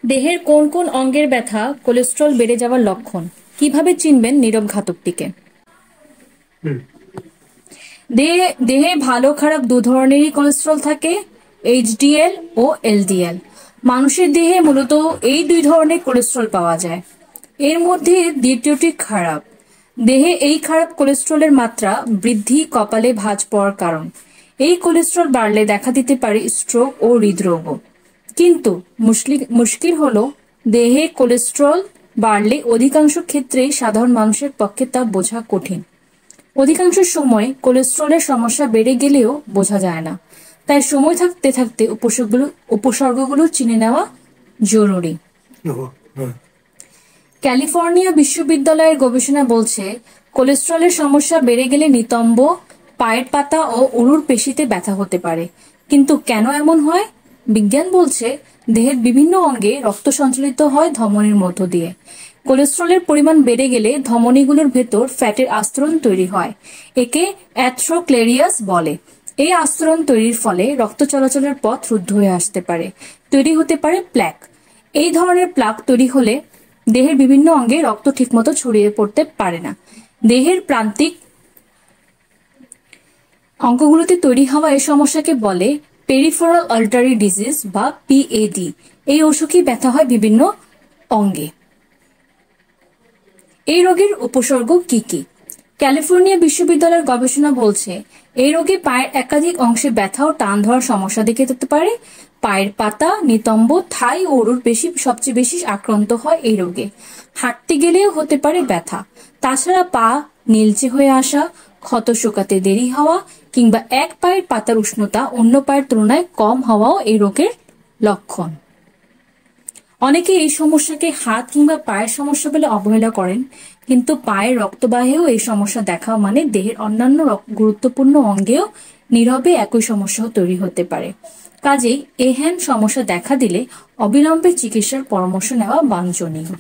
দেহের কোন কোন অঙ্গের ব্যথা কোলেস্টেরল বেড়ে যাওয়ার লক্ষণ? কিভাবে চিনবেন নীরব ঘাতকটিকে? হুম। দেহে ভালো খারাপ দু ধরনেরই কোলেস্টেরল থাকে, এইচডিএল ও এলডিএল। মানুষের দেহে মূলত এই দুই ধরনের কোলেস্টেরল পাওয়া যায়। এর মধ্যে দ্বিতীয়টি খারাপ। দেহে এই খারাপ কোলেস্টেরলের মাত্রা বৃদ্ধি কপালে ভাঁজ পড়ার কারণ। এই কোলেস্টেরল বাড়লে দেখা দিতে পারে স্ট্রোক ও হৃদরোগও। কিন্তু মুশকিল হলো, দেহে কোলেস্টেরল বাড়লে অধিকাংশ ক্ষেত্রেই সাধারণ মানুষের পক্ষে তা বোঝা কঠিন। অধিকাংশ সময় কোলেস্টেরলের সমস্যা বেড়ে গেলেও বোঝা যায় না। তাই সময় থাকতে থাকতে উপসর্গগুলো চিনে নেওয়া জরুরি। ওহো, হ্যাঁ। ক্যালিফোর্নিয়া বিশ্ববিদ্যালয়ের গবেষণা বলছে, কোলেস্টেরলের সমস্যা বেড়ে গেলে নিতম্ব, পায়ের পাতা ও উরুর পেশিতে ব্যথা হতে পারে। কিন্তু কেন এমন হয়? বিজ্ঞান বলছে, দেহের বিভিন্ন অঙ্গে রক্ত সঞ্চালিত হয় ধমনীর মধ্য দিয়ে। কোলেস্টেরলের পরিমাণ বেড়ে গেলে ধমনীগুলোর ভেতর ফ্যাটের আস্তরণ তৈরি হয়। একে অ্যাথেরোস্ক্লেরোসিস বলে। এই আস্তরণ তৈরির ফলে রক্ত চলাচলের পথ রুদ্ধ হয়ে আসতে পারে। তৈরি হতে পারে প্ল্যাক। এই ধরনের প্লাক তৈরি হলে দেহের বিভিন্ন অঙ্গে রক্ত ঠিকমতো ছড়িয়ে পড়তে পারে না। দেহের প্রান্তিক অঙ্গগুলোতে তৈরি হওয়া এই সমস্যাকে বলে পেরিফেরাল আর্টারি ডিজিজ বা পিএডি। এই অসুখে ব্যথা হয় বিভিন্ন অঙ্গে। এই রোগের উপসর্গ কি কি? ক্যালিফোর্নিয়া বিশ্ববিদ্যালয়ের গবেষণা বলছে, এই রোগে পায়ের একাধিক অংশে ব্যথা ও টান ধরার সমস্যা দেখা যেতে পারে। পায়ের পাতা, নিতম্ব, থাই ও উরুর পেশি সবচেয়ে বেশি আক্রান্ত হয় এই রোগে। হাঁটতে গেলেও হতে পারে ব্যথা। তাছাড়া পা নীলচে হয়ে আসা, ক্ষত শুকাতে দেরি হওয়া কিংবা এক পায়ের পাতার উষ্ণতা অন্য পায়ের তুলনায় কম হওয়াও এই রোগের লক্ষণ। অনেকে এই সমস্যাকে হাত কিংবা পায়ের সমস্যা বলে অবহেলা করেন, কিন্তু পায়ের রক্তবাহেও এই সমস্যা দেখা মানে দেহের অন্যান্য গুরুত্বপূর্ণ অঙ্গেও নীরবে একই সমস্যা তৈরি হতে পারে। কাজেই এহেন সমস্যা দেখা দিলে অবিলম্বে চিকিৎসার পরামর্শ নেওয়া বাঞ্ছনীয়।